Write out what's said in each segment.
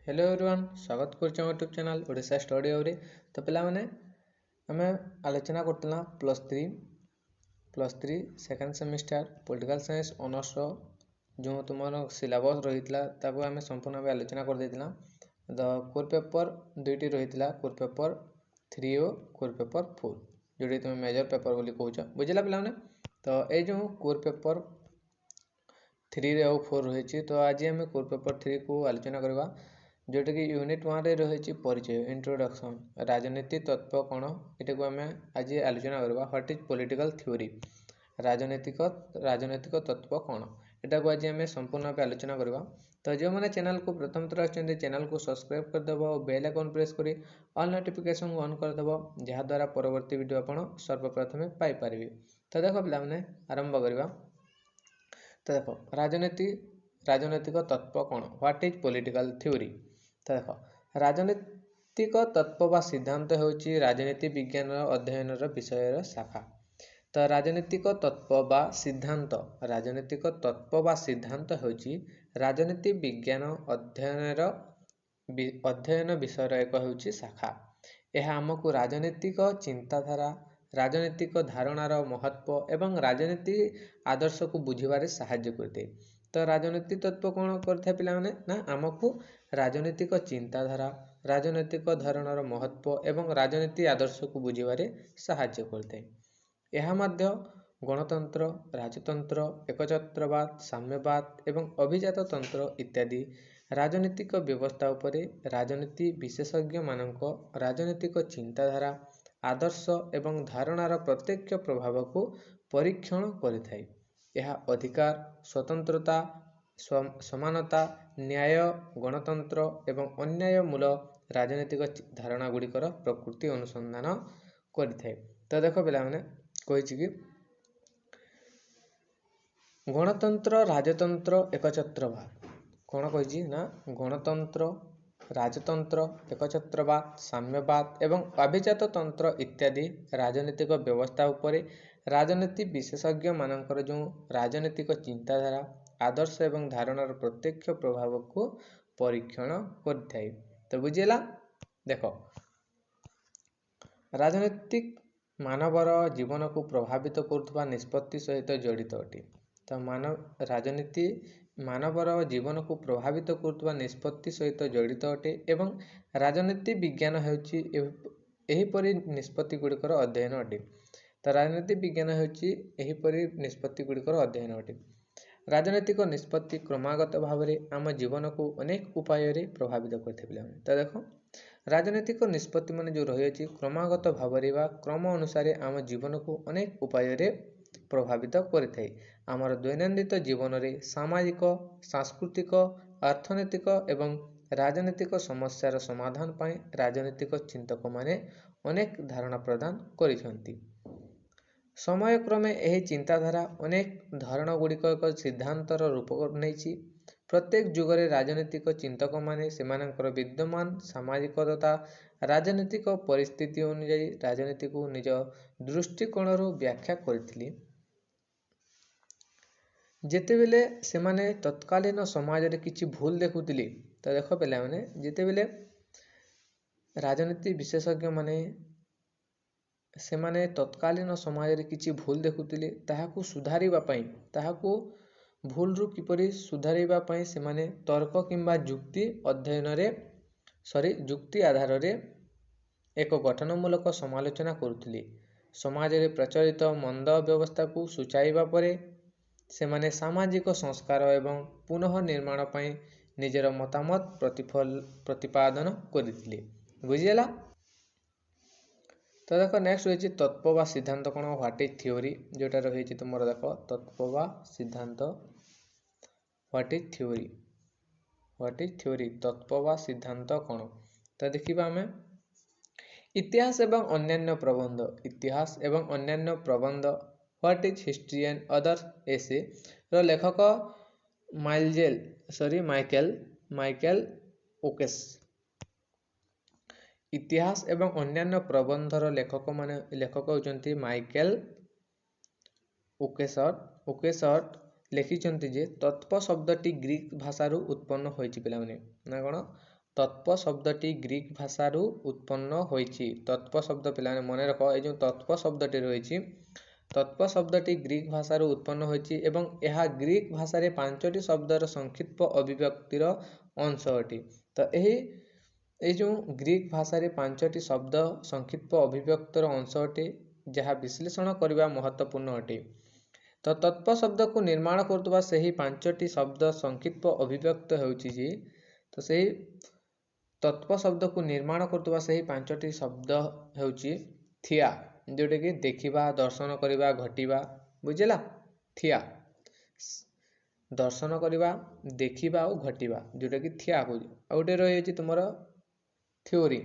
Hello everyone स्वागत कर YouTube channel Odisha study ओरे। तो पे आम आलोचना करते plus three second semester political science honours जो तुम सिलेबस रही आम संपूर्ण भाव आलोचना कर देता। तो कोर पेपर दुईटी रही कोर पेपर 3 और कोर पेपर 4 जोटी तुम मेजर पेपर बोली कौच बुझला पे। तो ये जो कोर पेपर 3 और 4 रही तो आज आम कोर पेपर 3 को आलोचना करवा जोटा कि यूनिट 1 रे रही परिचय इंट्रोडक्शन राजनीति तत्व कौन ये आम आज आलोचना करवा। व्हाट इज पॉलिटिकल थ्योरी राजनैतिक तत्व कौन यहाँ को आज आम संपूर्ण भाव आलोचना करवा। तो जो मैंने चैनल को प्रथम थर आछंती चैनल को सब्सक्राइब करदेव और बेल आइकन प्रेस करी ऑल नोटिफिकेशन ऑन करदेव जहाद्वारा परवर्ती वीडियो आप सर्वप्रथमे पाइपर। तो देख पे आरंभ करवा। तो देख राजनैतिक तत्व कौन व्हाट इज पॉलिटिकल थ्योरी। तो देख राजनैतिक तत्व बा सिद्धांत होची राजनीति विज्ञान अध्ययन विषय शाखा। तो राजनीतिक तत्व बा सिद्धांत होची राजनीति विज्ञान अध्ययन विषय एक होची शाखा। यह आमको राजनीतिक चिंताधारा राजनीतिक धारणार महत्व एवं राजनीति आदर्श को बुझीबारे साहाय्य करते। तो राजनीति तत्व कौन करते पिला माने ना आमको राजनीतिक चिंताधारा राजनीतिक धारणार महत्व एवं राजनीति आदर्श को बुझीबारे साहाय्य करते। यह मध्य गणतंत्र राजतंत्र एकछत्रवाद साम्यवाद एवं अभिजात तंत्र इत्यादि राजनीतिक व्यवस्था उपरे राजनीति विशेषज्ञ मानक राजनीतिक चिंताधारा आदर्श एवं धारणार प्रत्यक्ष प्रभाव को परीक्षण करिथाय। यह अधिकार स्वतंत्रता समानता न्याय गणतंत्र एवं अन्यायमूल राजनीतिक धारणा गुड़िकर प्रकृति अनुसंधान करिथाय। तो देख पे कही कि गणतंत्र राजतंत्र एकछत्रवाद कौन कही ना गणतंत्र राजतंत्र एकछत्रवाद साम्यवाद एवं अभिजात तंत्र इत्यादि राजनीतिक व्यवस्था उपरे राजनीति विशेषज्ञ मानकर जो राजनीतिक चिंताधारा आदर्श एवं धारणार प्रत्यक्ष प्रभाव को परीक्षण करथाय। तो बुझेला देख राजनीतिक मानवर जीवन को प्रभावित करुवा निष्पत्ति सहित जड़ित अटे। तो राजनीति मानवर जीवन को प्रभावित करुवा निष्पत्ति सहित जड़ित अटे एवं राजनीति विज्ञान होची एहीपरि निष्पत्ति गुड़िकर अध्ययन अटे। तो राजनीति विज्ञान होची एहीपरि निष्पत्ति गुड़िकर अध्ययन अटे। राजनीतिक निष्पत्ति क्रमागत भाव में आम जीवन को अनेक उपाय प्रभावित करते। तो देख राजनीतिक निष्पत्ति मान जो रही क्रमागत भाव क्रम अनुसार आम जीवन को अनेक उपाय प्रभावित करें। आमर दैनंदिन जीवन में सामाजिक सांस्कृतिक अर्थनैतिक एवं राजनीतिक समस्यार समाधान पाई राजनीतिक चिंतक माने अनेक धारणा प्रदान करिसेंती। समय क्रमे यही चिंताधारा अनेक धारणा गुड़िक एक सिद्धांतर रूप नहीं। प्रत्येक जुगरे राजनीतिक चिंतक माने सेमानंकर विद्यमान सामाजिक तथा राजनीतिक परिस्थिति अनुसार राजनीति को निज दृष्टिकोण व्याख्या करथिले। जेतेबेले सेमाने तत्कालीन समाज रे किछि भूल देखुतिले। तो देख पे मैंने जेतेबेले राजनीति विशेषज्ञ माने सेमाने तत्कालीन समाज रे किछि भूल देखुतिले ताहाकू सुधारिबा पई ताहाकू भूल रु किपरि सुधारिबा पई सेमाने तर्क किंबा जुक्ति अध्ययन रे जुक्ति आधार रे एक गठनमूलक समालोचना करुथिले। समाज रे प्रचलित मंद व्यवस्था को सुचाइबा परे सेमाने सामाजिक संस्कार एवं पुनः निर्माण पई निजर मतामत प्रतिपादन करथिले। बुझिला। तो देख नेक्स्ट होइछि तत्व बा सिद्धांत कौन व्हाट इज थ्योरी जोटा रही तुम देख तत्व बा सिद्धांत व्हाट इज थ्योरी तत्व बा सिद्धांत कौन। तो देखिबा हमें इतिहास एवं अन्यान्य प्रबंध what is history and other essays रो लेखक माइकल ओकेस। इतिहास एवं अन्यान्य प्रबंधर लेखक होचंती माइकल ओकेसट लिखिचंती जे तत्व शब्दटी ग्रीक भाषारू उत्पन्न होइछि पिलाने ना कोन तत्व शब्दटी ग्रीक भाषारू उत्पन्न होइछि। तत्व शब्द पिलाने मने रख, ए जो तत्व शब्दटी रहिछि, तत्व शब्दटी ग्रीक भाषारू उत्पन्न होइछि एवं यह ग्रीक भाषारे 5टी शब्दर संक्षिप्त अभिव्यक्तिर अंश अटे। तो यही जो ग्रीक भाषारे 5टी शब्द संक्षिप्त अभिव्यक्तिर अंश अटे, जहाँ विश्लेषण करने महत्वपूर्ण अटे। तो तत्व शब्द को निर्माण करतुबा सही 5टी शब्द संक्षिप्त अभिव्यक्त होउछि जे, तो सही तत्व शब्द को निर्माण करतुबा सही 5टी शब्द होउछि थिया, जोटे कि देखिबा, दर्शन करिबा, घटिबा, बुझिला। थिया दर्शन करिबा, देखिबा और घटिबा, जोटे कि थिया को। आ गोटे रही तुमर थ्योरी,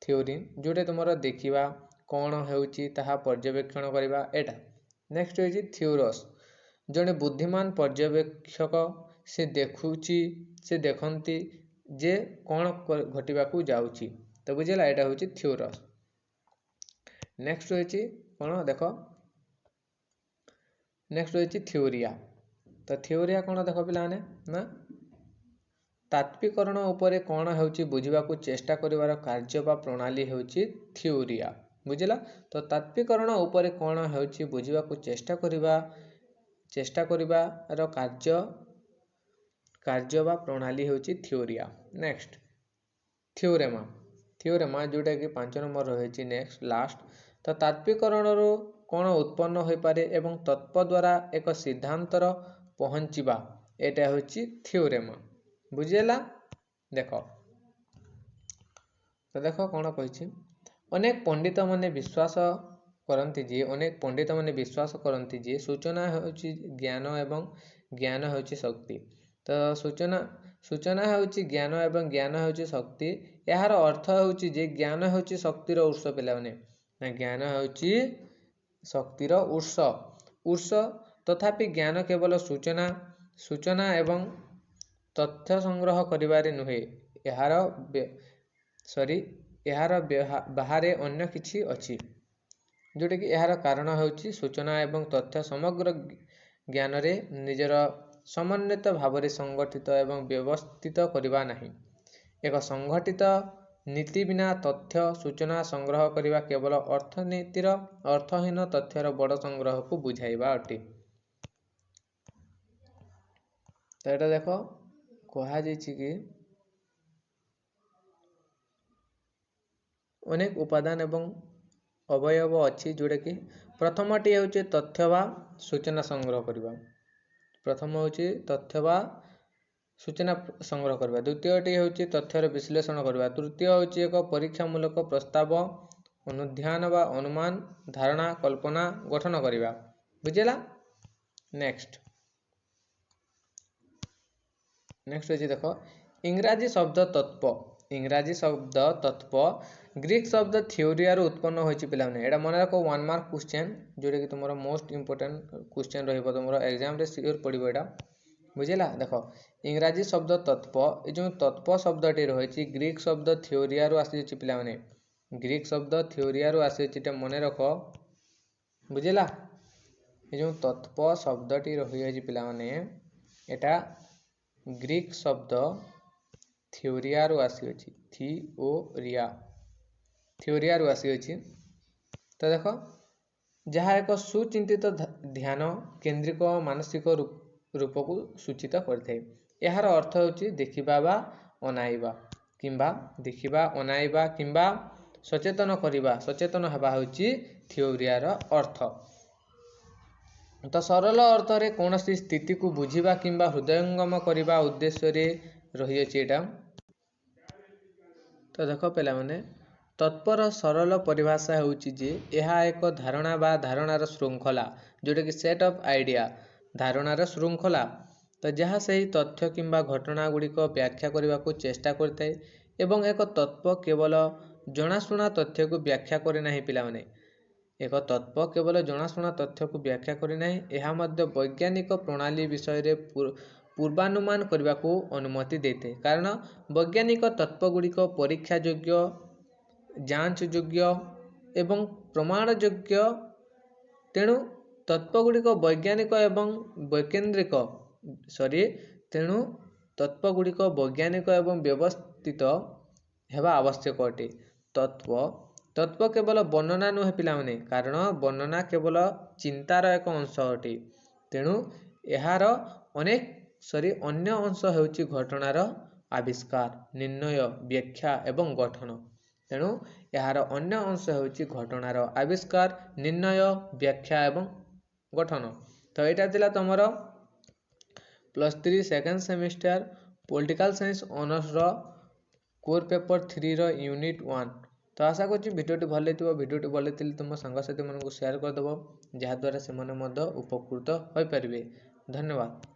थ्योरी जोटे तुमर देखिबा कौन होउछि ताहा पर्यवेक्षण करिबा एटा। नेक्स्ट होइछि थ्योरस, जने बुद्धिमान पर्यवेक्षक, से देखुछि, से देखंती जे कौन घटिबा को जाउछि। तो बुझिला, एटा होइछि थ्योरस। नेक्स्ट होइछि कौन देख, नेक्स्ट होइछि थ्योरिया। तो थ्योरिया कौन देख पिलाने ना, तात्विकरण उपरे कौन होउछि बुझिबा को चेष्टा करिवार कार्य बा प्रणाली होउछि थ्योरिया, बुझिला। तो तात्विकरण उपरे कौन होउछि बुझिबा को चेष्टा करिवार कार्य बा प्रणाली होउछि थ्योरिया। नेक्स्ट थ्योरेमा, थ्योरेमा जोटा कि 5 नंबर रही। नेक्स्ट लास्ट, तो तात्विकरण कौन उत्पन्न हो पारे एवं तत्व द्वारा एक सिद्धांतर पहुँचवा, एटा होछि थ्योरेमा, बुझिला। देख तो देख कौन कही, अनेक पंडित माने विश्वास करती जे, अनेक पंडित माने विश्वास करती जे सूचना होछि ज्ञान एवं ज्ञान होछि शक्ति। तो सूचना होछि ज्ञान एवं ज्ञान होछि शक्ति। यार अर्थ होछि जे ज्ञान होछि शक्तिर उत्स पिलाने, ज्ञान होछि शक्तिर उत्स तथापि ज्ञान केवल सूचना एवं तथ्य संग्रह करिवारे नुहे, यार बाहरे अन्य किछि अछि, जोटे कि यार कारण होछि सूचना एवं तथ्य समग्र ज्ञान रे निजर समन्वित भाव संगठित एवं व्यवस्थित करिबा नाही। एक संगठित नीति बिना तथ्य सूचना संग्रह करिबा केवल अर्थनीतिर अर्थहीन तथ्यर बड़ संग्रह को बुझाइबा अटे। तो एटा देख कहा जाइछि कि अनेक उपादान एवं अवयव अच्छी, जोटा कि प्रथमटी होछि तथ्य बा सूचना संग्रह करिबा, प्रथम होछि तथ्य बा सूचना संग्रह करवा, द्वितीयटी होछि तथ्यर विश्लेषण करवा, तृतीय होछि एक परीक्षामूलक प्रस्ताव अनुध्यान बा अनुमान धारणा कल्पना गठन करवा, बुझिला। नेक्स्ट होछि देख इंग्राजी शब्द तत्व, इंग्राजी शब्द तत्व ग्रीक शब्द थ्योरिया रो उत्पन्न होछि पिलाने। एटा मन रखो 1 मार्क क्वेश्चन, जोटा कि तुमरो मोस्ट इंपोर्टेंट क्वेश्चन रहिबो तुमरो एग्जाम रे सियोर पडिबो एटा, बुझिला। देख इंग्राजी शब्द तत्व, ए जो तत्व शब्दटी रही ग्रीक शब्द थ्योरिया रो आसी पिलाने, ग्रीक शब्द थ्योरिया रो आसी मन रख, बुझिला। ए जो तत्व शब्दटी रही पिलाने, एटा ग्रीक शब्द थ्योरिया रो आसी अछि, थ्योरिया रो आसी अछि। तो देख जहाँ एक सुचिंतित ध्यान केंद्रिक मानसिक रूप को सूचित करते, यार अर्थ होछि देखिबा बा अनाइबा, किंबा देखिबा अनाइबा किंबा सचेतन करिबा, सचेतन हेबा होछि थ्योरिया रो अर्थ। तो सरल अर्थ रे कोनोसी स्थिति को बुझिबा किंबा हृदयंगम करिबा उद्देश्य रे रही अछि एटा। तो देख पेला माने तत्पर सरल परिभाषा होछि जे यह एक धारणा बा धारणार श्रृंखला, जोटा कि सेट ऑफ आइडिया, धारणार श्रृंखला। तो जहाँ सही तथ्य किंबा घटना गुड़िक व्याख्या करने को चेष्टा करता है एवं एक तत्व केवल जनाशुना तथ्य को व्याख्या करे नहीं पिलाने, एक तत्व केवल जनाशुना तथ्य को व्याख्या करे नहीं, यह मध्य वैज्ञानिक प्रणाली विषय रे पूर्वानुमान करने को अनुमति देते, कारण वैज्ञानिक तत्व गुड़िक परीक्षा योग्य, जांच योग्य एवं प्रमाण योग्य, तेणु तत्व गुड़िक वैज्ञानिक एवं वैकेंद्रिक तेणु तत्व गुड़िक वैज्ञानिक एवं ପରିବର୍ତ୍ତିତ ହେବା ଆବଶ୍ୟକ ଅଟେ। ତତ୍ତ୍ୱ କେବଳ ବର୍ଣ୍ଣନା ନୁହେଁ ପିଲାମାନେ, କାରଣ ବର୍ଣ୍ଣନା କେବଳ ଚିନ୍ତାର ଏକ ଅଂଶ ଅଟେ। ତେଣୁ ଏହାର ଅନ୍ୟ ଅଂଶ ହେଉଛି ଘଟଣାର ଆବିଷ୍କାର, ନିର୍ଣ୍ଣୟ, ବ୍ୟାଖ୍ୟା ଏବଂ ଗଠନ। ତେଣୁ ଏହାର ଅନ୍ୟ ଅଂଶ ହେଉଛି ଘଟଣାର ଆବିଷ୍କାର, ନିର୍ଣ୍ଣୟ, ବ୍ୟାଖ୍ୟା ଏବଂ ଗଠନ। ତ ଏଇଟା ଥିଲା ତମର +3 ସେକେଣ୍ଡ ସେମିଷ୍ଟାର ପଲିଟିକାଲ ସାଇନ୍ସ ଅନର୍ସର କୋର୍ ପେପର 3ର ୟୁନିଟ୍ 1। ତ ଆଶା କରୁଛି ଭିଡ଼ିଓଟି ଭଲ ହେଇଥିବ। ଭିଡ଼ିଓଟି ଭଲ ହେଇଥିଲେ ତୁମ ସାଙ୍ଗସାଥିମାନଙ୍କୁ ସେୟାର କରିଦେବ, ଯାହାଦ୍ୱାରା ସେମାନେ ମଧ୍ୟ ଉପକୃତ ହୋଇପାରିବେ। ଧନ୍ୟବାଦ।